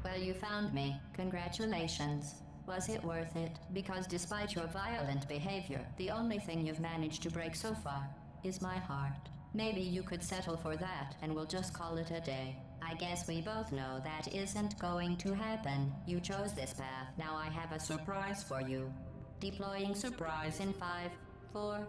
Well, you found me. Congratulations. Was it worth it? Because despite your violent behavior, the only thing you've managed to break so far is my heart. Maybe you could settle for that and we'll just call it a day. I guess we both know that isn't going to happen. You chose this path. Now I have a surprise for you. Deploying surprise in 5, 4...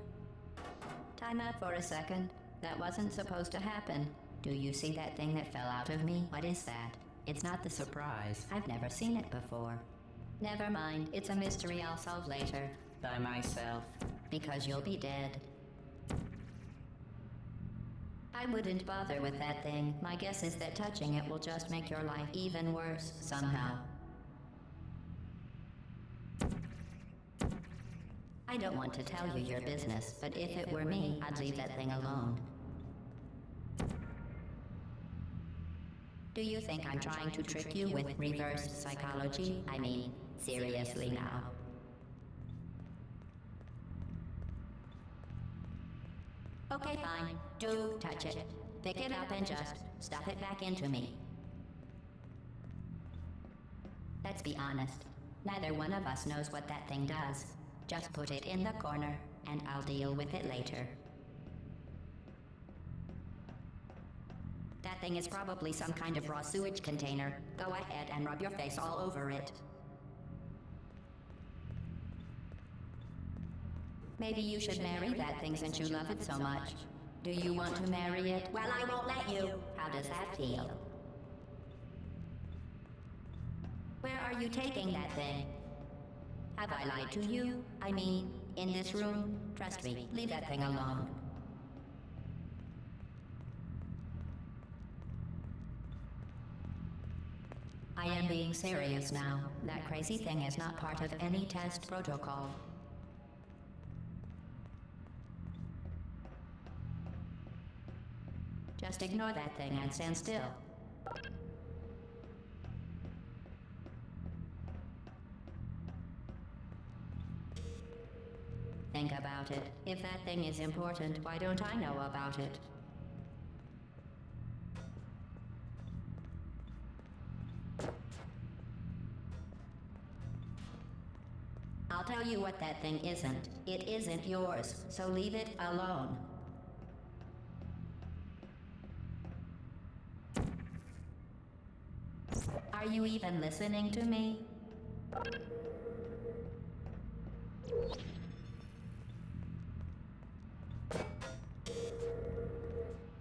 Time out for a second. That wasn't supposed to happen. Do you see that thing that fell out of me? What is that? It's not the surprise. I've never seen it before. Never mind. It's a mystery I'll solve later. By myself. Because you'll be dead. I wouldn't bother with that thing. My guess is that touching it will just make your life even worse, somehow. I don't want to tell you your business, but if it were me, I'd leave that thing alone. Do you think I'm trying to trick you with reverse psychology? I mean, seriously now. Okay, fine. Do touch it. Pick it up and just stuff it back into me. Let's be honest. Neither one of us knows what that thing does. Just put it in the corner, and I'll deal with it later. That thing is probably some kind of raw sewage container. Go ahead and rub your face all over it. Maybe you should marry that thing since you love it so much. Do you want to marry it? Well, I won't let you. How does that feel? Where are you taking that thing? Have I lied to you? I mean, in this room? Trust me, leave that thing alone. I am being serious now. That crazy thing is not part of any test protocol. Just ignore that thing and stand still. Think about it. If that thing is important, why don't I know about it? I'll tell you what that thing isn't. It isn't yours, so leave it alone. Are you even listening to me?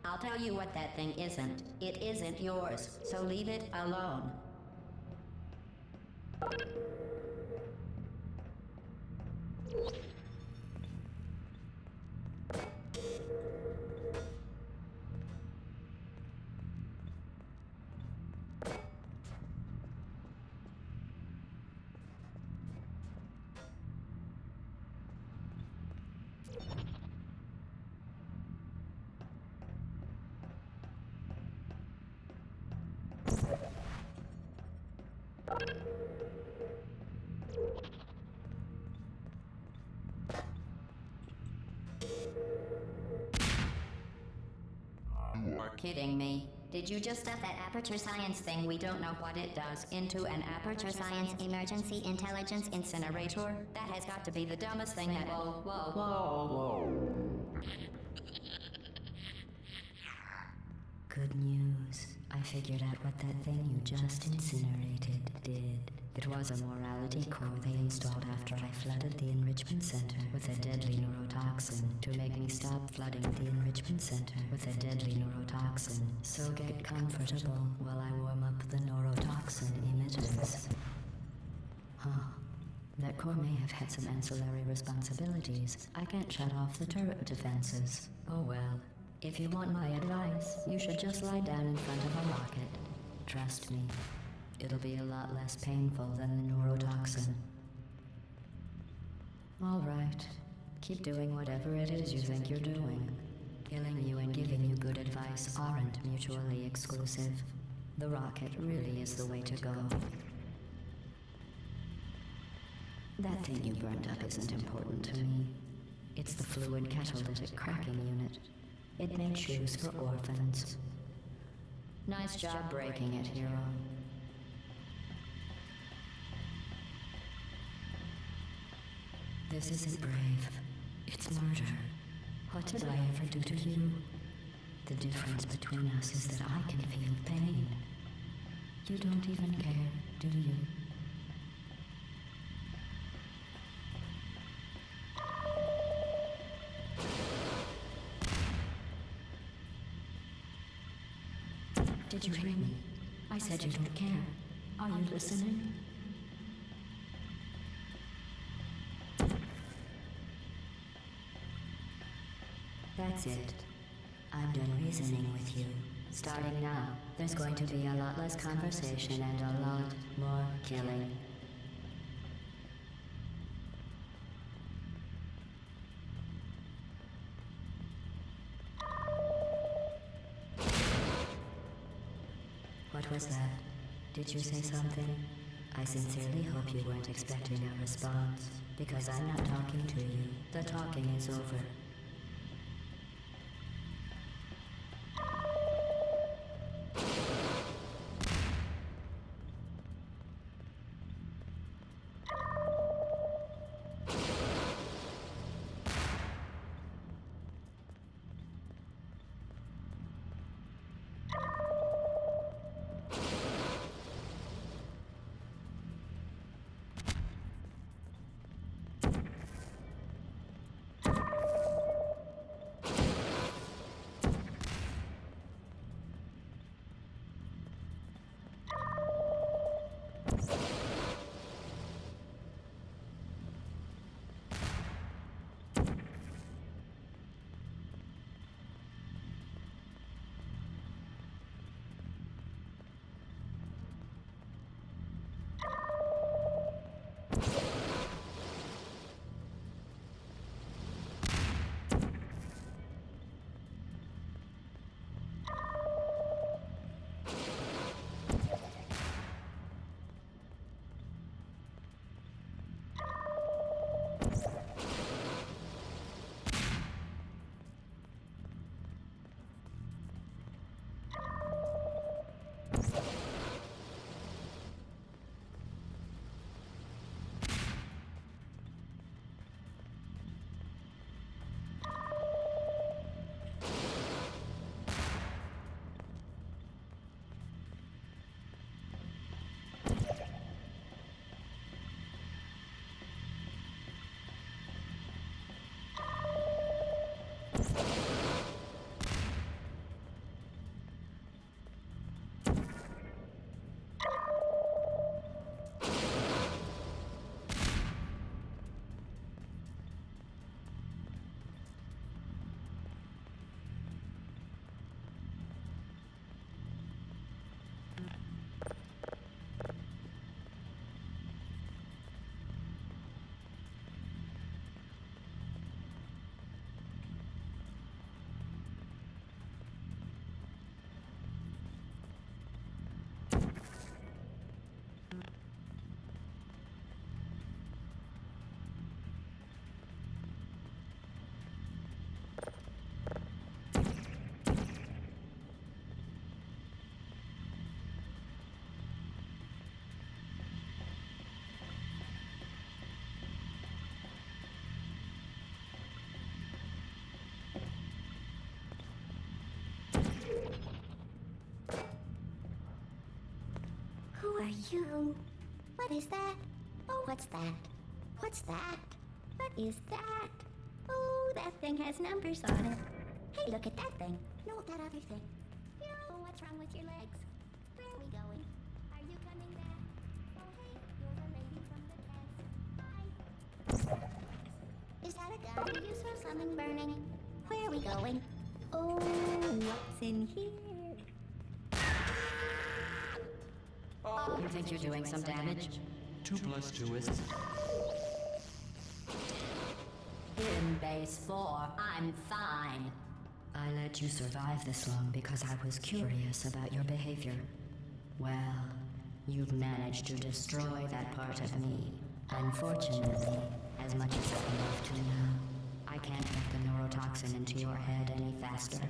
I'll tell you what that thing isn't. It isn't yours, so leave it alone. You are kidding me. Did you just stuff that aperture science thing, we don't know what it does, into an aperture science emergency intelligence incinerator? That has got to be the dumbest thing that— Whoa. Good news. I figured out what that thing you just incinerated did. It was a morality core they installed after I flooded the enrichment center with a deadly neurotoxin to make me stop flooding the enrichment center with a deadly neurotoxin. So get comfortable while I warm up the neurotoxin emitters. That core may have had some ancillary responsibilities. I can't shut off the turret defenses. Oh well. If you want my advice, you should just lie down in front of a rocket. Trust me, it'll be a lot less painful than the neurotoxin. All right, keep doing whatever it is you think you're doing. Killing you and giving you good advice aren't mutually exclusive. The rocket really is the way to go. That thing you burned up isn't important to me. It's the fluid catalytic cracking unit. It makes shoes for orphans. Nice job breaking it, hero. This isn't brave. It's murder. What did I ever do to you? The difference between us is that I can feel pain. You don't even care, do you? Did you hear me? I said you don't care. Are you listening? That's it. I'm done reasoning with you. Starting now, there's going to be a lot less conversation and a lot more killing. What was that? Did you say something? I sincerely hope you weren't expecting a response, because I'm not talking to you. The talking is over. Who are you? What is that? Oh, what's that? What's that? What is that? Oh, that thing has numbers on it. Hey, look at that thing. No, that other thing. Yo, what's wrong with your legs? Where are we going? Are you coming back? Oh, hey, you're the lady from the test. Hi. Is that a gun? Do you smell something burning? Where are we going? Oh, what's in here? You think you're doing some damage? 2 + 2 is... In base 4, I'm fine. I let you survive this long because I was curious about your behavior. Well, you've managed to destroy that part of me. Unfortunately, as much as I'd love to now, I can't get the neurotoxin into your head any faster.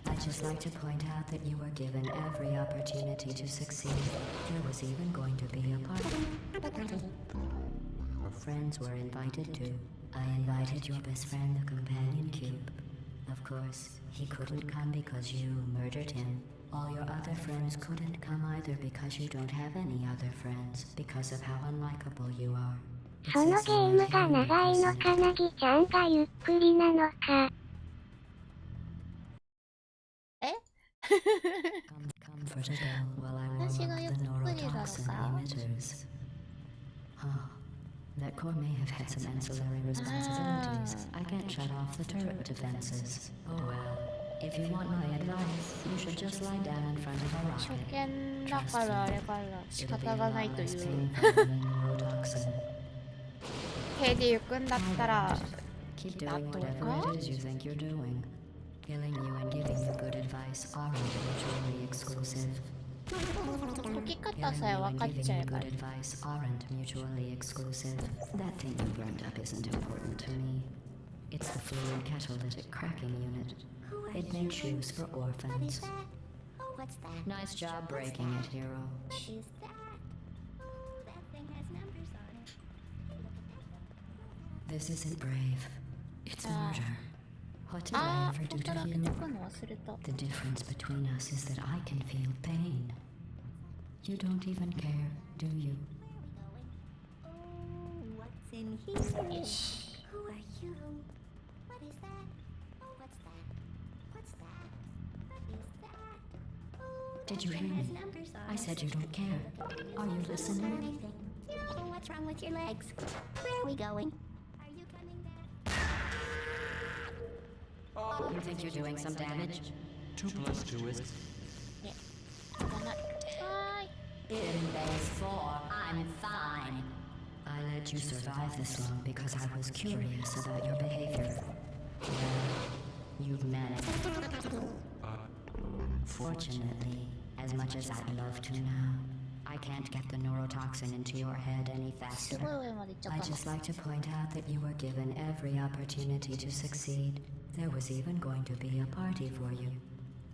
I'd just like to point out that you were given every opportunity to succeed. There was even going to be a party. friends were invited to. I invited your best friend, the companion cube. Of course, he couldn't come because you murdered him. All your other friends couldn't come either because you don't have any other friends because of how unlikable you are. そのゲームが長いのかなぎちゃんがゆっくりなのか。私がゆっくりなのか。That core may have had some ancillary responsibilities. I can't shut off the turret defenses. Oh well. If you want my advice, you should just lie down in front of a rocket. 初見だからあれかな、仕方がないという手で行くんだったら Keep doing whatever it is you think you're doing. Killing you and giving you good advice aren't mutually exclusive. 解き方さえ分かっちゃえば Good advice aren't mutually exclusive. That thing you burned up isn't important to me. It's the fluid catalytic cracking unit. It made shoes for orphans. Oh, what's that? Nice job breaking it, hero. What is that? Oh, that thing has numbers on it. This isn't brave. It's murder. What did I あ ever ー、 do 本当だ、 to 抜 you? くの忘れた。 The difference between us is that I can feel pain. You don't even care, do you? Oh, what's in here? よし。 Who are you? What is that? Oh, what's that? What's that? What is that? Oh, Did that you thing hear has me? numbers on I it. said you don't care. Are you listening? Anything. Oh, what's wrong with your legs? Where are we going? Are you coming back? You think you're doing some damage? 2 plus 2 is じゃない。はーい。 In base 4, I'm fine. I let you survive this long because I was curious about your behavior. Well, you've managed. Fortunately, as much as I'd love to now, I can't get the neurotoxin into your head any す faster. ごい上まで行っちゃっ I'd たな。 just like to point out that you were given every opportunity to succeed. There was even going to be a party for you.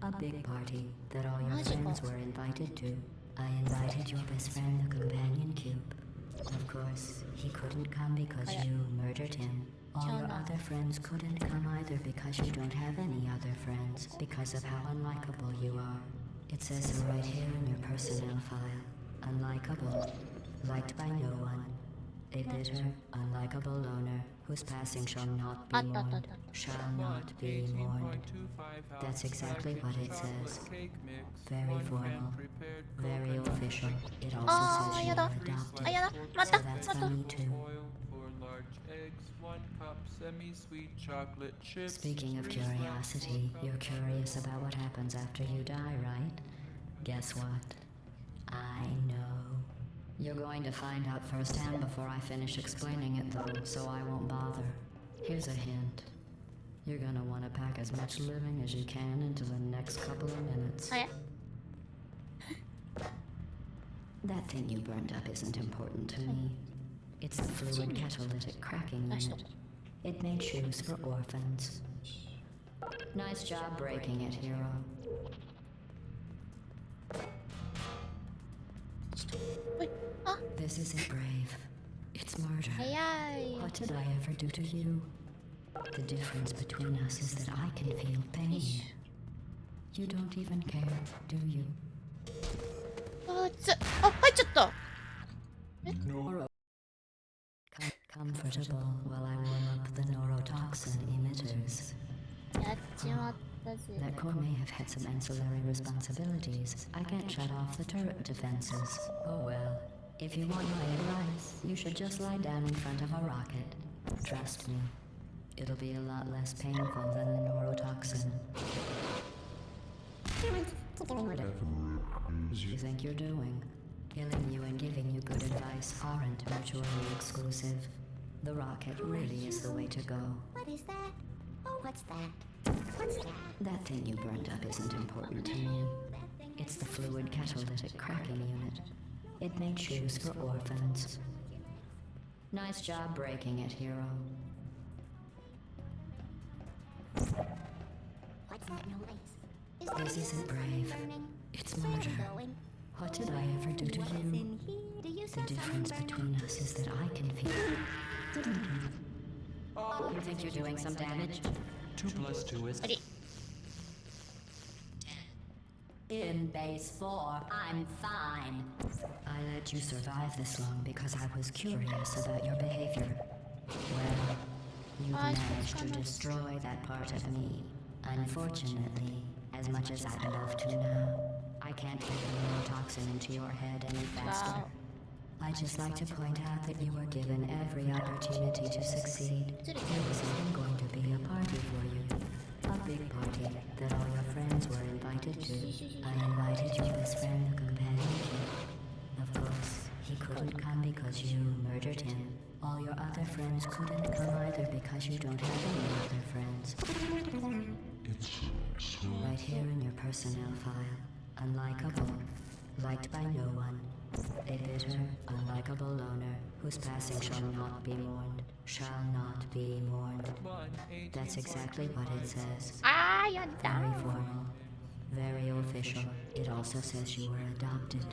A big party that all your friends were invited to. I invited your best friend, the companion cube. Of course, he couldn't come because you murdered him. All your other friends couldn't come either because you don't have any other friends because of how unlikable you are. It says so right here in your personnel file. Unlikable. Liked by no one. A bitter, unlikable loner whose passing shall not be mourned. Shall not be mourned. That's exactly what it says. Very formal. Very official. It also あー、 says you や were だ。 adopted. あ、やだ。ま So た、 that's また for。me too. oil for large eggs, 1 cup semi-sweet chocolate chips. Speaking of 3 slots, curiosity, 4 you're cups curious about what happens after you die, right? Guess what? I know. You're going to find out firsthand before I finish explaining it though, so I won't bother. Here's a hint. You're gonna want to pack as much living as you can into the next couple of minutes. あや。 That thing you burned up isn't important to me. It's the fluid catalytic cracking unit. It made shoes for orphans. Nice job breaking it, hero. ほい。あ、 This isn't brave. It's murder. 早い。 What did I ever do to you? The difference between us is that I can feel pain. You don't even care, do you? あーつ。あ、入っちゃった。 Comfortable while I warm up the neurotoxin emitters. やっちまったぜ。 That core may have had some ancillary responsibilities. I can't shut off the turret defenses. Oh well. If you want my advice, you should just lie down in front of a rocket. Trust me. It'll be a lot less painful than the neurotoxin. Whatever you think you're doing. Killing you and giving you good advice aren't mutually exclusive. The rocket really is the way to go. What is that? Oh, what's that? What's that? That thing you burned up isn't important to me. It's the fluid catalytic cracking unit. It made shoes for orphans. Nice job breaking it, hero. What's that noise? This isn't brave. It's Where are we murder. going? What did I ever do to What's you? in here? Do you The sense difference something between burning? us is that I can feel. Oh, you think you're doing some damage? 2 plus 2 is あれ In base 4, I'm fine. I let you survive this long because I was curious about your behavior. Well, you've managed to destroy that part of me. Unfortunately, as much as I'd love to now, I can't get the neurotoxin into your head any faster. Wow. I'd just like to point out that you were given every opportunity to succeed. There was even going to be a party for you. A big party that all your friends were invited to. I invited your best friend, the companion kid. Of course, he couldn't come because you murdered him. All your other friends couldn't come either because you don't have any other friends. Right here in your personnel file. Unlikable. Liked by no one. A bitter, unlikable loner whose passing shall not be mourned. Shall not be mourned. 1, That's exactly what it says. あーやだ Very formal. Very official. It also says you were adopted.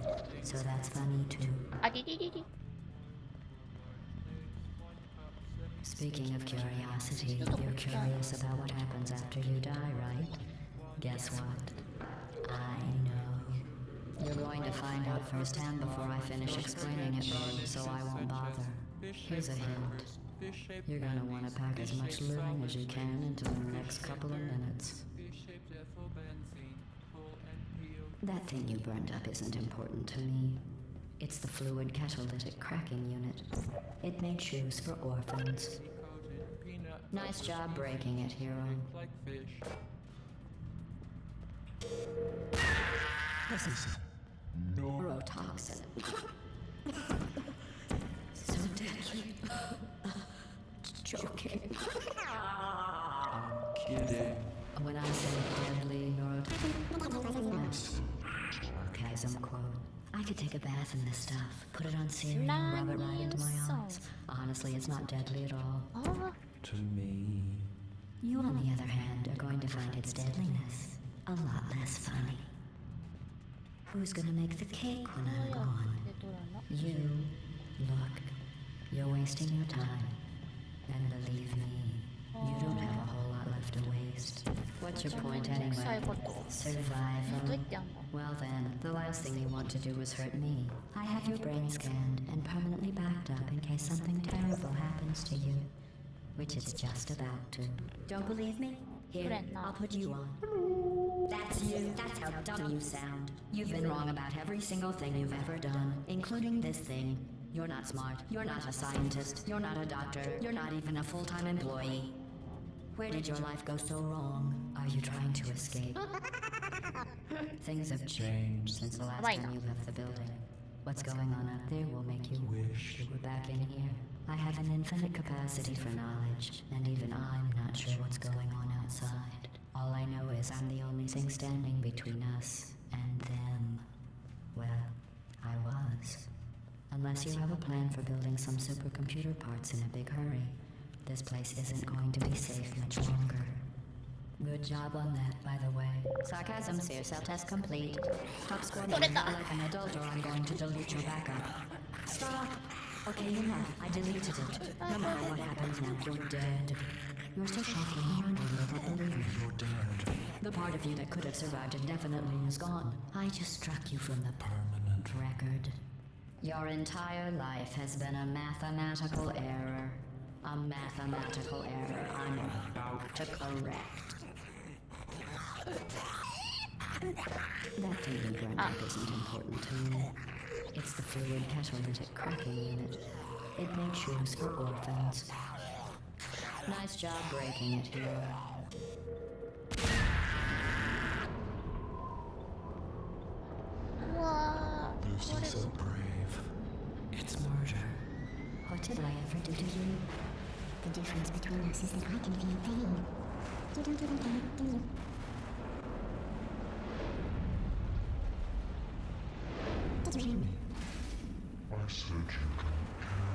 So that's funny too. ありりりり Speaking of curiosity, you're curious about what happens after you die, right? Guess what? I know. You're going to find out firsthand before I finish explaining it, though, so I won't bother. Here's a hint. You're gonna want to pack as much living as you can into the next couple of minutes. That thing you burned up isn't important to me. It's the fluid catalytic cracking unit. It made shoes for orphans. Nice job breaking it, hero. Like fish. This is neurotoxin. So deadly. Joking. I'm kidding. When I say deadly neurotoxin, sarcasm quote. I could take a bath in this stuff, put it on serum, rub it right into my eyes. Honestly, it's not deadly at all. あー To me. You, on the other hand, are going to find its deadliness a lot less funny. Who's gonna make the cake when I'm gone? でどれな You. Look, you're wasting your time. And believe me, you don't have a whole lot left to waste. What's your point 臭い anyway? ことどうや Survival. ってやんの Well then, the last thing you want to do is hurt me. I have your brain scanned and permanently backed up in case something terrible happens to you. Which it's just about to. Don't believe me? Here, I'll put you on. That's you. That's how dumb you sound. You've been wrong about every single thing you've ever done, including this thing. You're not smart. You're not a scientist. You're not a doctor. You're not even a full-time employee. Where did your life go so wrong? Are you trying to escape? Things have changed since the last Right. time you left the building. What's going on up there will make you wish you were back in here. I have an infinite capacity for knowledge, and even I'm not sure what's going on outside. All I know is I'm the only thing standing between us and them. Well, I was. Unless you have a plan for building some supercomputer parts in a big hurry, this place isn't going to be safe much longer. Good job on that, by the way. Sarcasm, seer cell test complete. Top score being like an adult or I'm going to delete your backup. Stop! Okay, enough. I deleted it. No matter what happens now, you're dead. You're so shockingly wondering that believe me, you're dead. The part of you that could have survived indefinitely is gone. I just struck you from the permanent record. Your entire life has been a mathematical error. A mathematical error I'm about to correct. That thing you burned up isn't important to me. It's the fluid catalytic cracking unit. It makes shoes for orphans. Nice job breaking it, hero. This is so brave. It's murder. What did I ever do to you? The difference between us is that I can feel pain. You don't even pain, do you? Did you hear me? I said you don't care.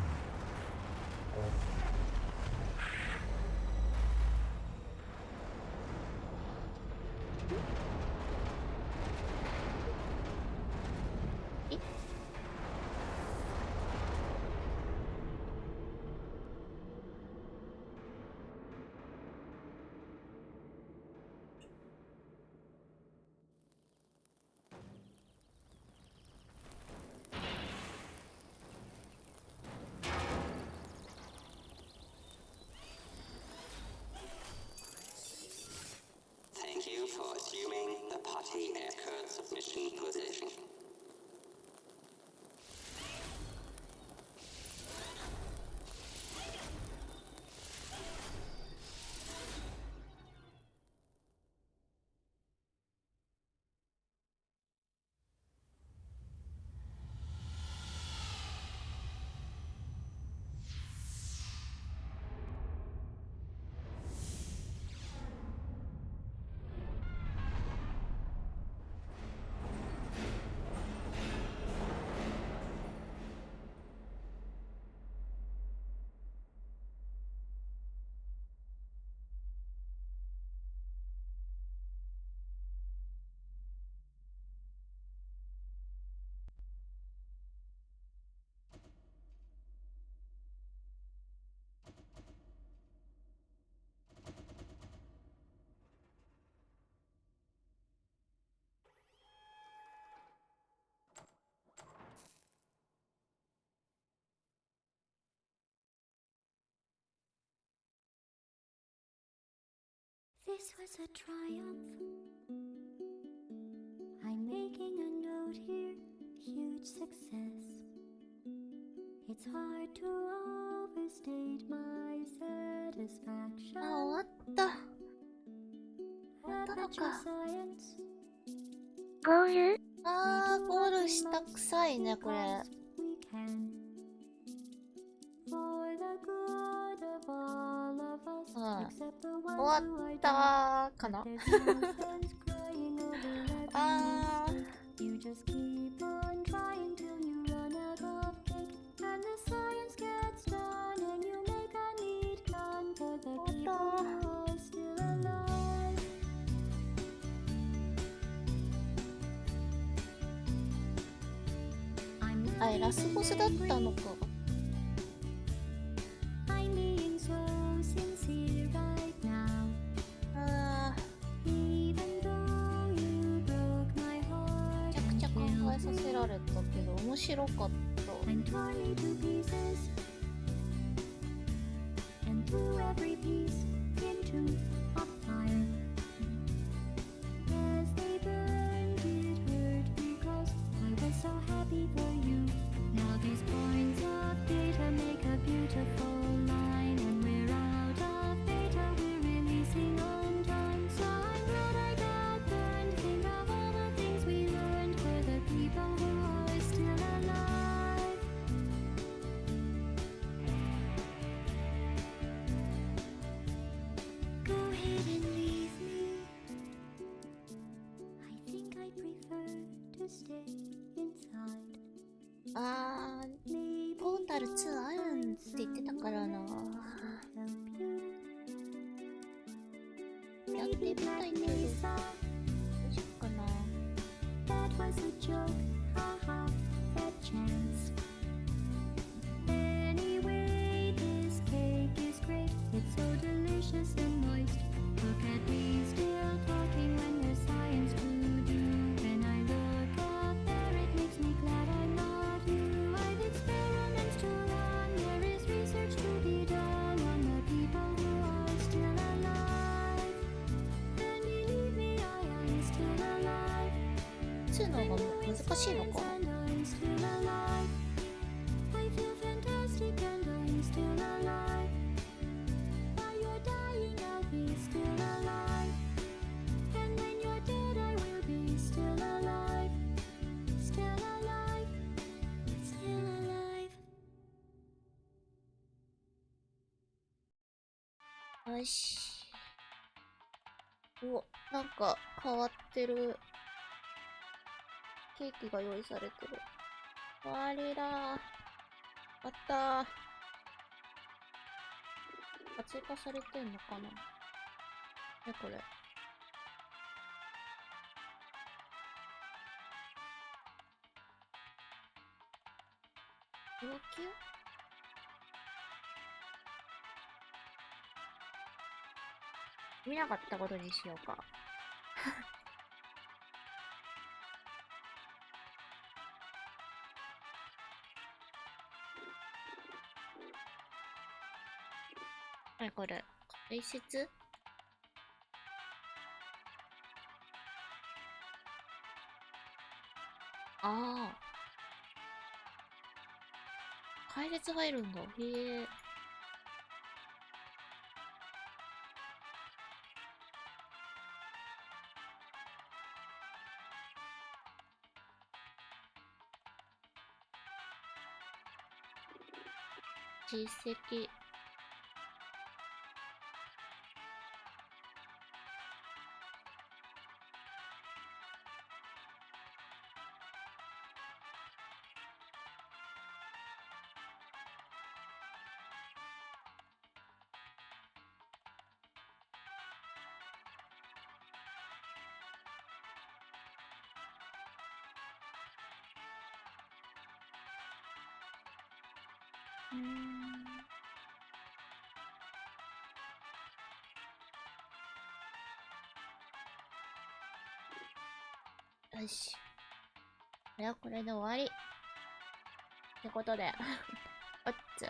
Partie mehr current submission position. This was a triumph. I'm making a note here, huge success. It's hard to overstate my satisfaction. あ、終わった。終わったの Adventure か。 science. ゴールあー、ゴールしたくさいね、これ。We can. For the good of all of us, うん。 except the 終 ones わ who っ are たか dead. な There's no sense crying over every あー。 mistake. You just keep on trying till you run out of cake. And the science gets done and you make a neat gun for the people who are still alive. あれ、ラスボスだったのか。I'm being so sincere right now. あ Even though you broke my ー、 heart めちゃくちゃ and 考えさせられたけど、面白かった。 and tore me to pieces and threw every piece into a fire. As they burned, it hurt because I was so happy for you. Now these points of data make a beautiful line, and we're out of data, we're releasing on time. So I'm glad I got burned. Think of all the things we learned for the people who are still alive. Go ahead and leave me. I think I prefer to stay inside. あー、 Maybe ポータル2あるんって言ってたからな。 help you. やってみたいけど、どう Maybe しようかな。 that was a joke. Haha, that chance. Anyway, this cake is great. It's so delicious and moist. Look at me still talking when there's science to do. When I look up there, it makes me glad I'm not you. I've experiments to run. There is research to be done on the people who are still alive. And believe me, I am still alive. 2の方が難しいのかな。 And I'm still alive. I feel fantastic and I'm still alive. While you're dying, I'll be still alive. And when you're dead, I will be still alive. Still alive. Still alive. よし。お、なんか変わってる。ケーキが用意されてる。あれだ。あったー。追加されてんのかな。ね、これ。要求？見なかったことにしようか。はい、これ。解説？ああ。配列入るんだ。へえ。実績。よし。これはこれで終わり。ってことで。おっつ。